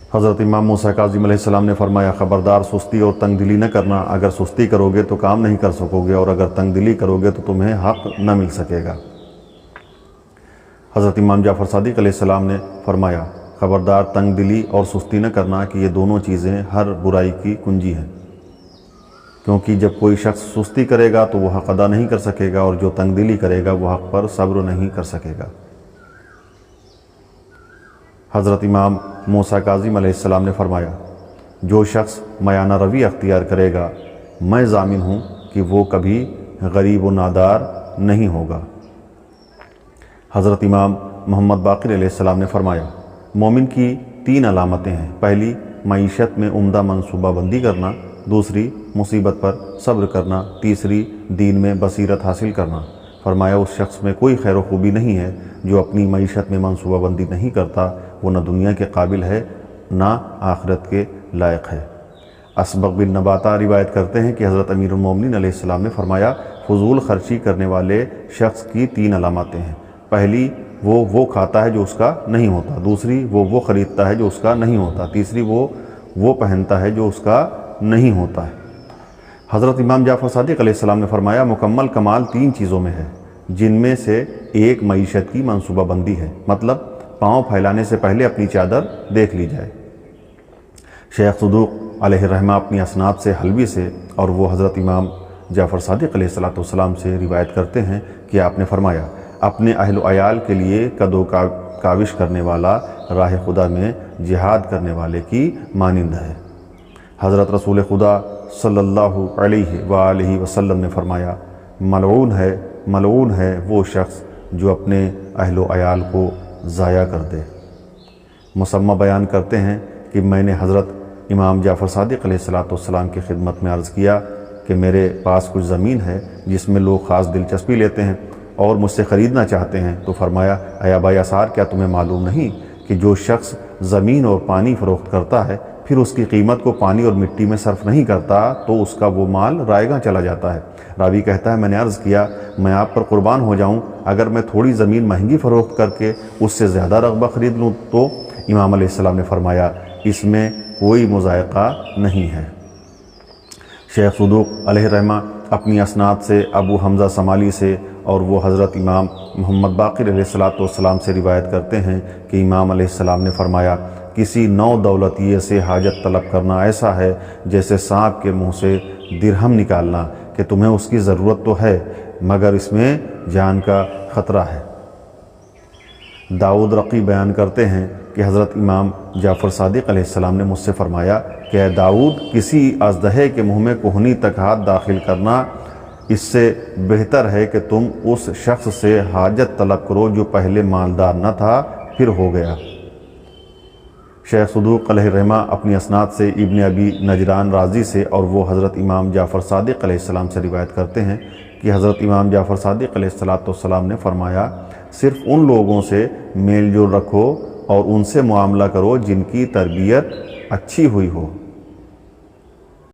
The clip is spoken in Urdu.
حضرت امام موسیٰ کاظم علیہ السلام نے فرمایا، خبردار سستی اور تنگ دلی نہ کرنا، اگر سستی کرو گے تو کام نہیں کر سکو گے، اور اگر تنگ دلی کرو گے تو تمہیں حق نہ مل سکے گا۔ حضرت امام جعفر صادق علیہ السلام نے فرمایا، خبردار تنگ دلی اور سستی نہ کرنا کہ یہ دونوں چیزیں ہر برائی کی کنجی ہیں، کیونکہ جب کوئی شخص سستی کرے گا تو وہ حق ادا نہیں کر سکے گا، اور جو تنگ دلی کرے گا وہ حق پر صبر نہیں کر سکے گا۔ حضرت امام موسیٰ کاظم علیہ السلام نے فرمایا، جو شخص میانہ روی اختیار کرے گا، میں ضامن ہوں کہ وہ کبھی غریب و نادار نہیں ہوگا۔ حضرت امام محمد باقر علیہ السلام نے فرمایا، مومن کی 3 علامتیں ہیں۔ پہلی، معیشت میں عمدہ منصوبہ بندی کرنا، دوسری، مصیبت پر صبر کرنا، تیسری، دین میں بصیرت حاصل کرنا۔ فرمایا، اس شخص میں کوئی خیر و خوبی نہیں ہے جو اپنی معیشت میں منصوبہ بندی نہیں کرتا، وہ نہ دنیا کے قابل ہے نہ آخرت کے لائق ہے۔ اسبغ بن نباتہ روایت کرتے ہیں کہ حضرت امیر المومنین علیہ السلام نے فرمایا، فضول خرچی کرنے والے شخص کی 3 علامتیں ہیں۔ پہلی، وہ کھاتا ہے جو اس کا نہیں ہوتا، دوسری، وہ خریدتا ہے جو اس کا نہیں ہوتا، تیسری، وہ پہنتا ہے جو اس کا نہیں ہوتا ہے۔ حضرت امام جعفر صادق علیہ السلام نے فرمایا، مکمل کمال 3 چیزوں میں ہے، جن میں سے ایک معیشت کی منصوبہ بندی ہے، مطلب پاؤں پھیلانے سے پہلے اپنی چادر دیکھ لی جائے۔ شیخ صدوق علیہ الرحمہ اپنی اسناد سے حلوی سے، اور وہ حضرت امام جعفر صادق علیہ السلام سے روایت کرتے ہیں کہ آپ نے فرمایا، اپنے اہل و عیال کے لیے کد و کاوش کرنے والا راہ خدا میں جہاد کرنے والے کی مانند ہے۔ حضرت رسول خدا صلی اللہ علیہ وآلہ وسلم نے فرمایا، ملعون ہے وہ شخص جو اپنے اہل و عیال کو ضائع کر دے۔ مسمہ بیان کرتے ہیں کہ میں نے حضرت امام جعفر صادق علیہ السلام کی خدمت میں عرض کیا کہ میرے پاس کچھ زمین ہے جس میں لوگ خاص دلچسپی لیتے ہیں اور مجھ سے خریدنا چاہتے ہیں، تو فرمایا، اے ابا یسار، کیا تمہیں معلوم نہیں کہ جو شخص زمین اور پانی فروخت کرتا ہے پھر اس کی قیمت کو پانی اور مٹی میں صرف نہیں کرتا تو اس کا وہ مال رائگاں چلا جاتا ہے۔ راوی کہتا ہے، میں نے عرض کیا، میں آپ پر قربان ہو جاؤں، اگر میں تھوڑی زمین مہنگی فروخت کر کے اس سے زیادہ رقبہ خرید لوں تو؟ امام علیہ السلام نے فرمایا، اس میں کوئی مضائقہ نہیں ہے۔ شیخ صدوق علیہ الرحمہ اپنی اسناد سے ابو حمزہ سمالی سے، اور وہ حضرت امام محمد باقر علیہ السلام سے روایت کرتے ہیں کہ امام علیہ السلام نے فرمایا، کسی نو دولتیے سے حاجت طلب کرنا ایسا ہے جیسے سانپ کے منہ سے درہم نکالنا، کہ تمہیں اس کی ضرورت تو ہے مگر اس میں جان کا خطرہ ہے۔ داؤد رقی بیان کرتے ہیں کہ حضرت امام جعفر صادق علیہ السلام نے مجھ سے فرمایا کہ اے داؤد، کسی اژدہے کے منہ میں کہنی تک ہاتھ داخل کرنا اس سے بہتر ہے کہ تم اس شخص سے حاجت طلب کرو جو پہلے مالدار نہ تھا پھر ہو گیا۔ شیخ صدوق علیہ الرحمہ اپنی اسناد سے ابن ابی نجران رازی سے، اور وہ حضرت امام جعفر صادق علیہ السلام سے روایت کرتے ہیں کہ حضرت امام جعفر صادق علیہ السلام نے فرمایا، صرف ان لوگوں سے میل جول رکھو اور ان سے معاملہ کرو جن کی تربیت اچھی ہوئی ہو۔